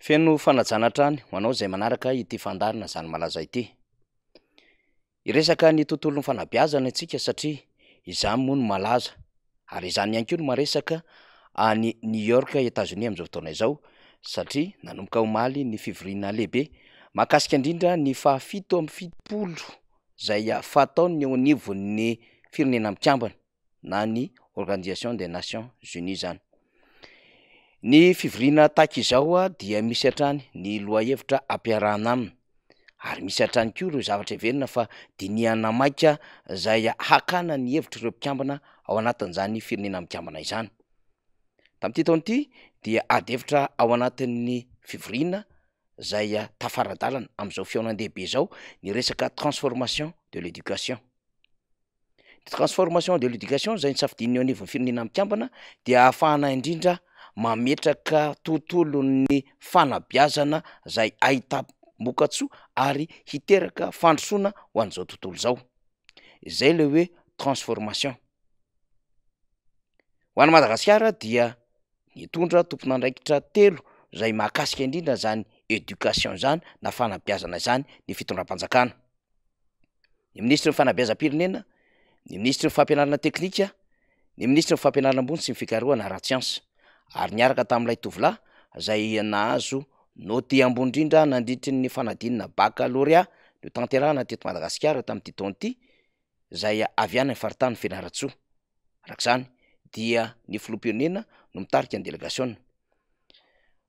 Feno fanajana trany ho anao zay manaraka ity fandarina zany malaza ity. Iresaka ny tontolon'ny fanabeazana antsika satria izany moa no malaza ary izany ihany koa no maresaka any New York États-Unis amin'izao fotoana izao satria nanomboka omaly ny fivoriana lehibe mahakasika indrindra ny fahafito amby fitopolo izay fataony eo anivon'ny firenena mikambana na ny Organisation des Nations Unies zany. Ny fivoriana tahaka izao dia misy hatrany ny lohahevitra ampiarahana aminy ary misy hatrany koa ireo zavatra heverina fa dinihana maika izay hakana ny hevitra ireo mpikambana ao anatin'izany firenena mikambana izany. Tamin'ity taona ity dia ady hevitra ao anatin'ny fivoriana izay tafaradalana amin'izao fiaonan-dehibe izao ny resaka transformation de l'éducation. Ny transformation de l'éducation izay nisafidin'ny eo anivon'ny firenena mikambana dia ahafahana indrindra mametraka tontolon'ny fanabeazana izay ahita-mokatsoa ary hiteraka fandrosoana ho an'izao tontolo izao. Izay le hoe transformation. Ho an'i Madagasikara dia nitondra tompon'andraikitra telo izay mahakasika indrindra zany éducation zany na fanabeazana zany ny fitondram-panjakana. Ny ministry ny fanabeazam-pirenena, ny ministry ny fampianarana teknika, ny ministry ny fampianarana ambony sy ny fikarohana ara-tsiansa. Ary niaraka tamin'ilay tovolahy izay nahazo noty ambony indrindra nandritry ny fanadinana baccalauréat no tanterahana teto Madagasikara tamin'ity taona ity izay avy any faritany Fianaratsoa. Arak'izany dia ny filoham-pirenena no mitarika ny délégation.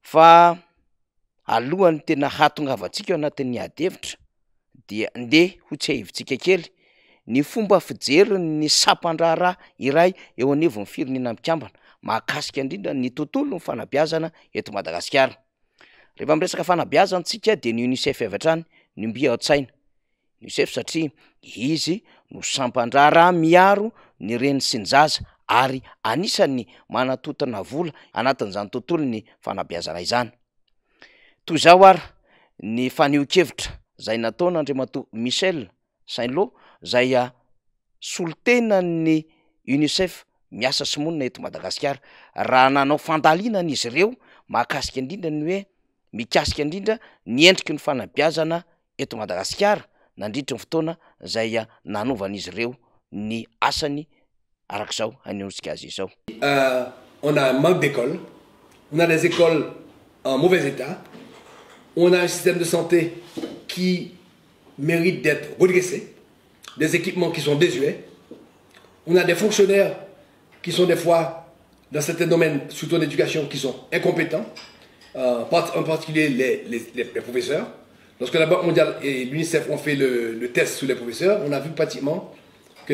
Fa alohany tena hahatongavantsika ao anatin'ny ady hevitra dia ndeha ho tsehivitsika kely ny fomba fijeriny sampan-draharaha iray eo anivon'ny firenena mikambana mahakasika indrindra ny tontolon'ny fanabeazana eto Madagasikara. Rehefa miresaka fanabeazana antsika dia ny UNICEF avy hatrany ny mbia ao an-tsaina. UNICEF satria izy no sampan-draharaha miaro ny reny sy ny zaza ary anisan'ny manatotana vola anatin'izany tontolon'ny fanabeazana izany. Toy izao ary ny faneho-kevitra izay nataon'Andriamatoa Michel Saint-Lô izay solitenan'ny UNICEF miasa sy monina eto Madagasikara raha nanao fandalinana izy ireo mahakasika indrindra ny hoe mikasika indrindra ny endriky ny fanabeazana eto Madagasikara nandritra ny fotoana izay nanovan'izy ireo ny asany arak'izao hanehoantsika azy izao. On a un manque d'écoles, on a des écoles en mauvais état, on a un système de santé qui mérite d'être redressé, des équipements qui sont désuets, on a des fonctionnaires qui sont des fois, dans certains domaines, surtout en éducation, qui sont incompétents, en particulier les professeurs. Lorsque la Banque mondiale et l'UNICEF ont fait le test sur les professeurs, on a vu pratiquement que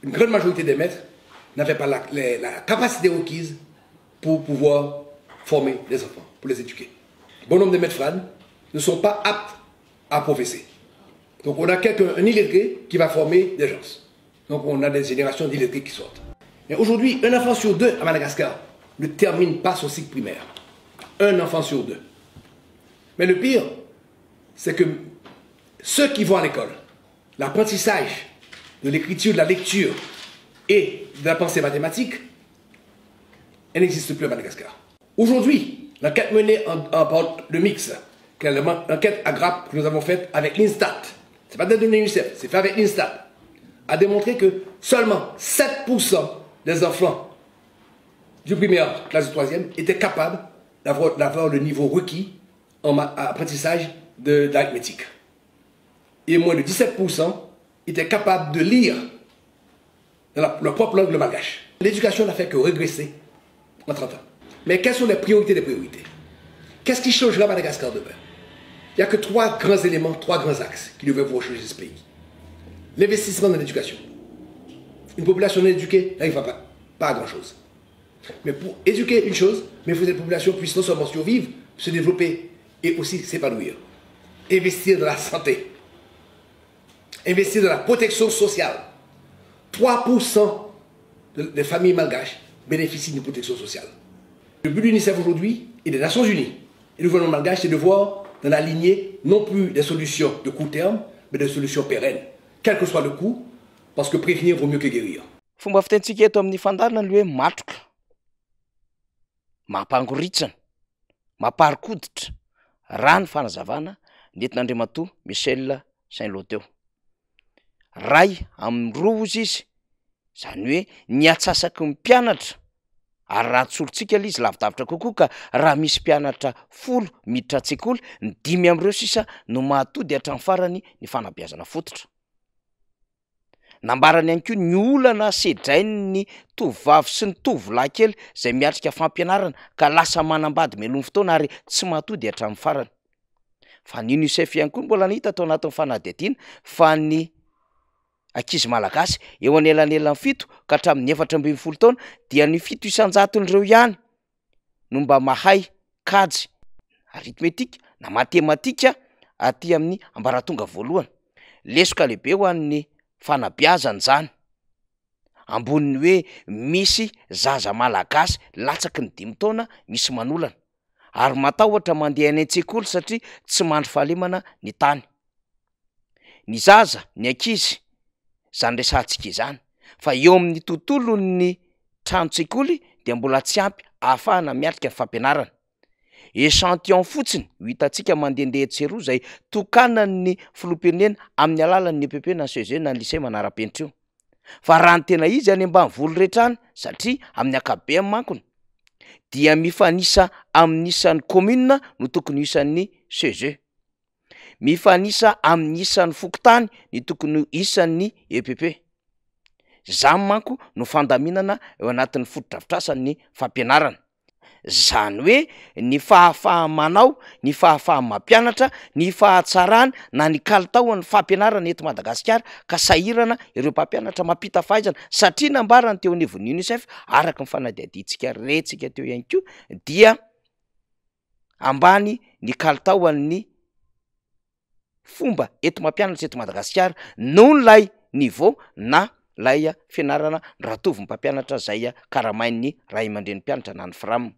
une grande majorité des maîtres n'avaient pas la capacité requise pour pouvoir former les enfants, pour les éduquer. Bon nombre de maîtres FRAN ne sont pas aptes à professer. Donc on a un illettré qui va former des gens. Donc on a des générations d'illettrés qui sortent. Mais aujourd'hui, un enfant sur deux à Madagascar ne termine pas son cycle primaire. Un enfant sur deux. Mais le pire, c'est que ceux qui vont à l'école, l'apprentissage de l'écriture, de la lecture et de la pensée mathématique, elle n'existe plus à Madagascar. Aujourd'hui, l'enquête menée par le MIX, qui est l'enquête AGRAP que nous avons faite avec l'INSTAT, c'est pas des données UNICEF, c'est fait avec l'INSTAT, a démontré que seulement 7% des enfants du primaire, classe de 3e, étaient capables d'avoir le niveau requis en apprentissage de l'arithmétique. Et moins de 17% étaient capables de lire dans leur propre langue, le malgache. L'éducation n'a fait que régresser en 30 ans. Mais quelles sont les priorités des priorités? Qu'est-ce qui changera Madagascar demain? Il n'y a que trois grands éléments, trois grands axes qui devraient pouvoir changer ce pays. L'investissement dans l'éducation. Une population non éduquée n'arrivera pas à grand-chose. Mais pour éduquer une chose, mais il faut que cette population puisse non seulement survivre, se développer et aussi s'épanouir. Investir dans la santé. Investir dans la protection sociale. 3% des familles malgaches bénéficient d'une protection sociale. Le but de l'UNICEF aujourd'hui et des Nations Unies et du gouvernement malgache, c'est de voir dans la lignée non plus des solutions de court terme, mais des solutions pérennes, quel que soit le coût, parce que prévenir vaut mieux que guérir. Fomba fitentsika eto amin'ny fandarina ny hoe matroka, mampangoritsana, mamparikoditra raha ny fanazavana nentin'Andriamatoa Michel Saint-Lô teo. Ray amin'ny roa ozy izy, zany hoe ny atsasaky ny mpianatra, ary raha tsolontsika izy lavidavitra kokoa ka raha misy mpianatra 10 miditra an-tsekoly, ny 5 am'ireo sisa no mahatody hatramin'ny farany ny fanabeazana fototra. Nambarany ihany koa ny olana sedrainy ny tovovavy sy ny tovolahy kely zay miatrika fampianarana ka lasa manambady melony fotoana ary tsy mahatody hatramin'ny farany. Fa ny UNICEF ihany koa mbola nahita tao anatin'ny fanadihadiana fa ny ankizy malagasy eo anelanelany 7 ka hatramin'ny 4.10 taona dia ny 700,000 ihany no mba mahay kajy aritmetika na matematika aty amin'ny ambaratonga voalohany. Lesoka lehibe ho an'ny fanabeazana zany, amboniny hoe misy zaza malagasy latsaky ny 5 taona misy manolana ary matahotra mandeha any an-tsekoly satria tsy mandry fahalemana ny tany. Ny zaza, ny ankizy, zany resantsika izany fa eo amin'ny tontolo ny trano-tsekoly dia mbola tsy ampy ahafahana miatrika ny fampianarana. Échantillon fotsiny hitantsika mandehandeha tseroa zay tokanany filoham-pirenena amin'ny alalan'ny EPP na CEG na ny lycée manara-penitra io. Fa raha ny tena izy any ambanivoly rehetra any satria amin'ny ankapobeny mankony dia mifanisa amin'ny isan'ny commune no tokony isan'ny CEG. Mifanisa amin'ny isan'ny fokontany ny tokony isan'ny EPP. Zany manko no fandaminana eo anatin'ny fotodrafitrasan'ny fampianarana. Zany hoe ny fahafahamanao, ny fahafahamampianatra, ny fahatsarana na ny kalitaon'ny fampianarana eto Madagasikara ka sahirana ireo mpampianatra mampita fahaizana satria nambarany teo anivon'ny UNICEF araka ny fanadihadiantsika rentsika teo ihany koa dia ambany ny kalitaon'ny fomba eto mampianatra eto Madagasikara noho lay niveau na lay fianarana ratovin'ny mpampianatra zay karamain'ny ray aman-dren'ny mpianatra na ny FRAM.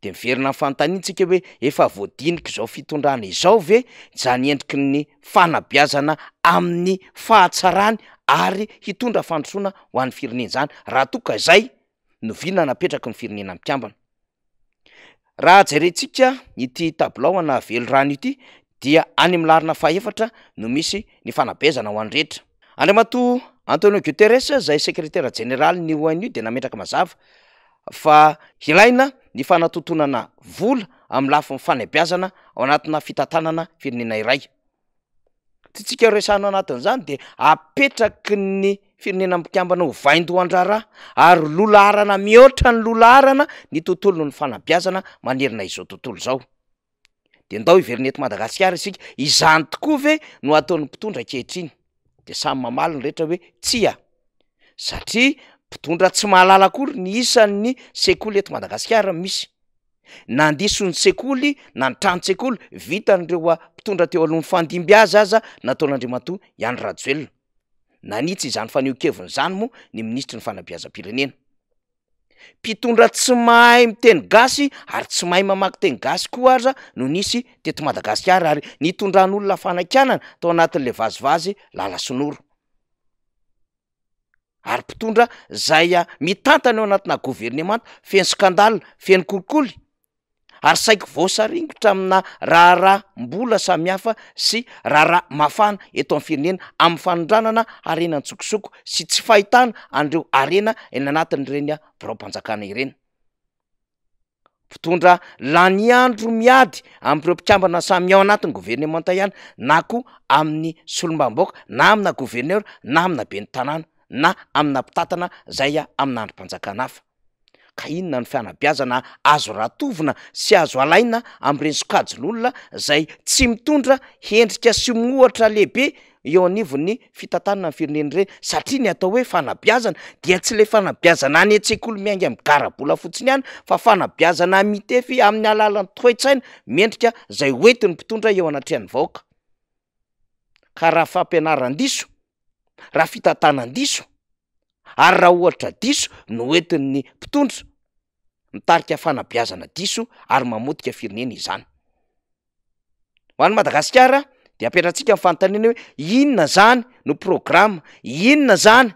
De miverina fantanintsika hoe efa voadiniky zao fitondrana izao ve zany endriky ny fanabeazana amin'ny fahatsarany ary hitondra fandrosoana ho an'ny firenena zany raha toka zay no vilona napetraky ny firenena mpiambana. Raha jerentsika ity tabilao na velo rano ity dia any amin'ny larina fahaefatra no misy ny fanabeazana ho an'ny rehetra. Andriamatoa Antonio Guterres zay sekretera jeneraly ny ONU dia nametraka mazava fa ilaina ny fanatotonana vola amin'ny lafin'ny fanabeazana ao anatina fitantanana firenena iray. Tsika resano anatin'izany de apetraky ny firenena mpiambana ho vaindohan-draharaha ary lolaharana mihoatra ny lolaharana ny tontolo ny fanabeazana manerina izao tontolo zao. De ndao iverina eto Madagasikara isika izany tokoa ve no ataon'ny mpitondra ankehitriny? De samy mamaly ny rehetra hoe tsia, satria mpitondra tsy mahalala akory ny isan'ny sekoly eto Madagasikara misy. Nandiso ny sekoly na ny trano-tsekoly vitan'ireo mpitondra teo alohan'ny fandimby aza nataon'Andriamatoa Iany Rajoelina. Nanitsy izany faneho-keviny zany moa ny ministry ny fanabeazam-pirenena. Mpitondra tsy mahay miteny gasy ary tsy mahay mamaky teny gasy koa aza no nisy teto Madagasikara ary nitondran'olona fanankinana tao anatin'le vazivazy lala sonoro. Ary mpitondra zay mitantana eo anatina gouvernemanta feno skandale, feno kolikoly ary saiko voasaringotra amina raharaha-mbola samihafa sy raharaha mafana eto amin'ny firenena amin'ny fanondranana arena tsokosoko sy tsy fahitana an'ireo arena eny anatin'ireny birao-mpanjakana ireny. Mpitondra laniandro miady amin'ireo mpikambana samy ao anatin'ny gouvernemanta ihany na koa amin'ny solombambaoka na amina gouverneur na amina ben'ny tanàna na amina mpitatana zay amina androm-panjakana hafa. Ka inona ny fanabeazana azo ratovina sy azo alaina amin'ireny sokajin'olona zay tsy mitondra hendrika sy mohatra lehibe eo anivon'ny fitantanana ny firenena ireny satria ny atao hoe fanabeazana dia tsy le fanabeazana any an-tsekoly miainga amin'ny garabola fotsiny ihany fa fanabeazana mitefy amin'ny alalan'ny toe-tsaina mendrika zay hoentin'ny mpitondra eo anatrehan'ny vahoaka. Ka raha fampianaran-diso, raha fitantanan-diso ary raha ohatra diso no entin'ny mpitondra mitarika fanabeazana diso ary mamotika firenena izany. Ho an'ny Madagasikara dia apetratsika ny fanontaniana hoe inona zany no programa, inona zany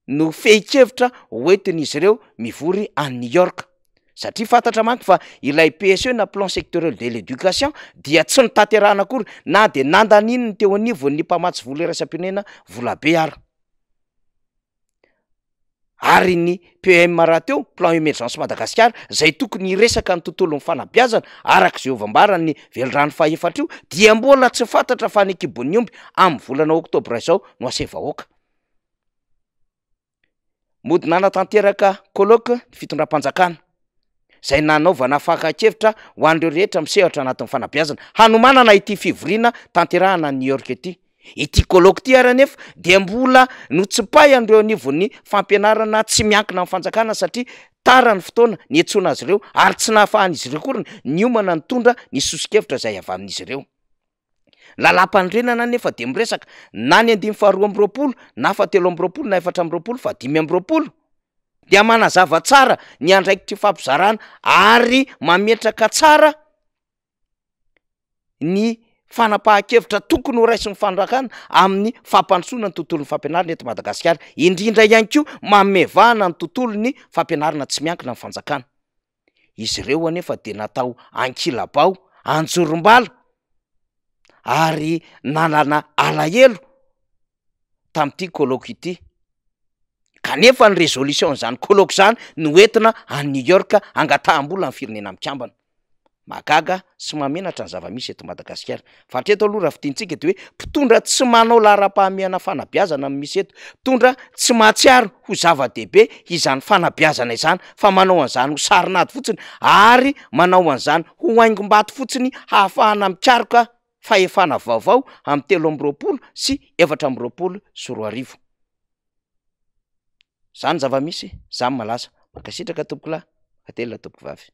no fehi-kevitra hoentin'izy ireo mivory any New York. satria fantatra manko fa ilay PSE na plan sectoriel de l'éducation dia tsy nitaterahana akory na de nandaniny teo anivon'ny mpamatsy vola iraisam-pirenena vola be ary ny PM raha teo plan émergence Madagasikara zay tokony resaka ny tontolon'ny fanabeazana arak'izay ovambarany velorano faefatra io dia mbola tsy fantatra fa ny ekibon'ny omby amin'ny volana oktobra izao no asevahoaka. Mody nanatanteraka colloque ny fitondram-panjakana zay nanaovana fakakevitra ho an'ireo rehetra misehatra anatin'ny fanabeazana hanomanana ity fivoriana tanterahana New York ity. Ity colloque ity ara nefa dia mbola notsipahy an'ireo anivon'ny fampianarana tsy miankina amin'ny fanjakana satria tara ny fotoana niantsoana azy ireo ary tsy nahafahan'izy ireo kory ny omana nitondra ny sosikevitra zay avy amin'izy ireo. Lalam-pandrenana nefa de miresaka na ny 5-20 na 7-20 na 4-20 fa 5-20 dia manazava tsara ny andraikitry fampizarana ary mametraka tsara ny fanapahan-kevitra tokony ho raisin'ny fanjakana amin'ny fampandrosoana ny tontolon'ny fampianarana eto Madagasikara, indrindra ihany koa mamevahana ny tontolon'ny fampianarana tsy miankina amin'ny fanjakana. Izy ireo anefa de natao ankilabao, anjorom-bala ary nanana alahelo tamin'ity colloque ity. Kanefa ny résolution zany colloque zany no entina a New York angataham-bola amin'ny firenena mikambana. Magaga sy mamenatra ny zava-misy eto Madagasikara. Fa treto aloha raha fitintsika de hoe mpitondra tsy manao laharam-pahamehana fanabeazana no misy eto, mpitondra tsy mahatsiaro ho zava-dehibe izany fanabeazana izany fa manao an'izany ho sarinady fotsiny ary manao an'izany ho haingom-bato fotsiny hahafahana mikaroka fahefana vaovao amin'ny 3-20 sy 4-20 zany zava-misy zany malaza. Makasitraka tompoko lahy, atelina tompoko vavy.